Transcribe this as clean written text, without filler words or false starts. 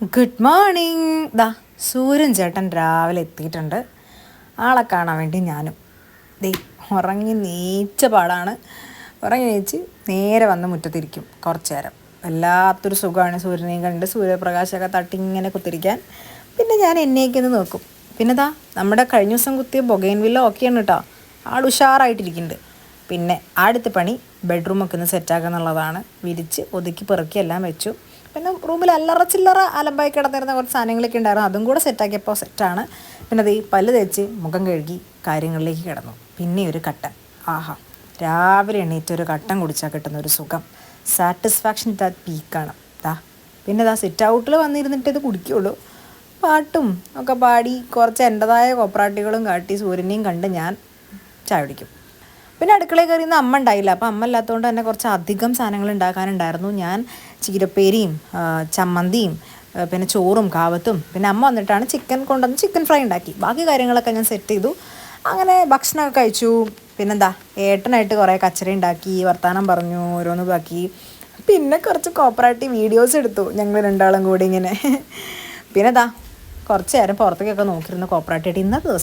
Good morning. സൂര്യൻ ചേട്ടൻ രാവിലെ എത്തിയിട്ടുണ്ട്. ആളെ കാണാൻ വേണ്ടി ഞാനും ഉറങ്ങി നീച്ച പാടാണ്. ഉറങ്ങി നീച്ച് നേരെ വന്ന് മുറ്റത്തിരിക്കും കുറച്ച് നേരം. വല്ലാത്തൊരു സുഖമാണ് സൂര്യനെയും കണ്ട് സൂര്യപ്രകാശമൊക്കെ തട്ടി ഇങ്ങനെ കുത്തിരിക്കാൻ. പിന്നെ ഞാൻ എന്നേക്കൊന്ന് നോക്കും. പിന്നെ നമ്മുടെ കഴിഞ്ഞ ദിവസം കുത്തിയ ബൊഗൈൻവില്ല ഓക്കെയാണ് കേട്ടോ. ആൾ ഉഷാറായിട്ടിരിക്കുന്നുണ്ട്. പിന്നെ അടുത്ത പണി ബെഡ്റൂമൊക്കെ ഒന്ന് സെറ്റാക്കുക എന്നുള്ളതാണ്. വിരിച്ച് ഒതുക്കി പെറുക്കി എല്ലാം വെച്ചു. പിന്നെ റൂമിൽ അല്ലറ ചില്ലറ അലമ്പായി കിടന്നിരുന്ന കുറച്ച് സാധനങ്ങളൊക്കെ ഉണ്ടായിരുന്നു. അതും കൂടെ സെറ്റാക്കിയപ്പോൾ സെറ്റാണ്. പിന്നെ പല്ല് തേച്ച് മുഖം കഴുകി കാര്യങ്ങളിലേക്ക് കിടന്നു. പിന്നെ ഒരു കട്ടൻ. ആഹാ, രാവിലെ എണീറ്റ് ഒരു കട്ടൻ കുടിച്ചാൽ കിട്ടുന്ന ഒരു സുഖം, സാറ്റിസ്ഫാക്ഷൻ പീക്കാണ്. പിന്നെ സിറ്റ് ഔട്ടിൽ വന്നിരുന്നിട്ട് ഇത് കുടിക്കുകയുള്ളൂ. പാട്ടും ഒക്കെ പാടി കുറച്ച് എൻ്റെതായ കോപ്പറാട്ടികളും കാട്ടി സൂര്യനെയും കണ്ട് ഞാൻ ചായ കുടിക്കും. പിന്നെ അടുക്കളയിൽ കയറിയുന്ന അമ്മ ഉണ്ടായില്ല. അപ്പോൾ അമ്മ ഇല്ലാത്തതുകൊണ്ട് തന്നെ കുറച്ച് അധികം സാധനങ്ങൾ ഉണ്ടാക്കാനുണ്ടായിരുന്നു. ഞാൻ ചീരപ്പേരിയും ചമ്മന്തിയും പിന്നെ ചോറും കാവത്തും, പിന്നെ അമ്മ വന്നിട്ടാണ് ചിക്കൻ കൊണ്ടുവന്ന് ചിക്കൻ ഫ്രൈ ഉണ്ടാക്കി. ബാക്കി കാര്യങ്ങളൊക്കെ ഞാൻ സെറ്റ് ചെയ്തു. അങ്ങനെ ഭക്ഷണമൊക്കെ കഴിച്ചു. പിന്നെന്താ ഏട്ടനായിട്ട് കുറേ കച്ചറ ഉണ്ടാക്കി, വർത്തമാനം പറഞ്ഞു, ഓരോന്ന് ബാക്കി. പിന്നെ കുറച്ച് കോപ്പറേറ്റീവ് വീഡിയോസ് എടുത്തു ഞങ്ങൾ രണ്ടാളും കൂടി ഇങ്ങനെ. പിന്നെ കുറച്ച് നേരം പുറത്തേക്കൊക്കെ നോക്കിയിരുന്നു കോപ്പറേറ്റീവായിട്ട്. ഇന്നത്തെ ദിവസം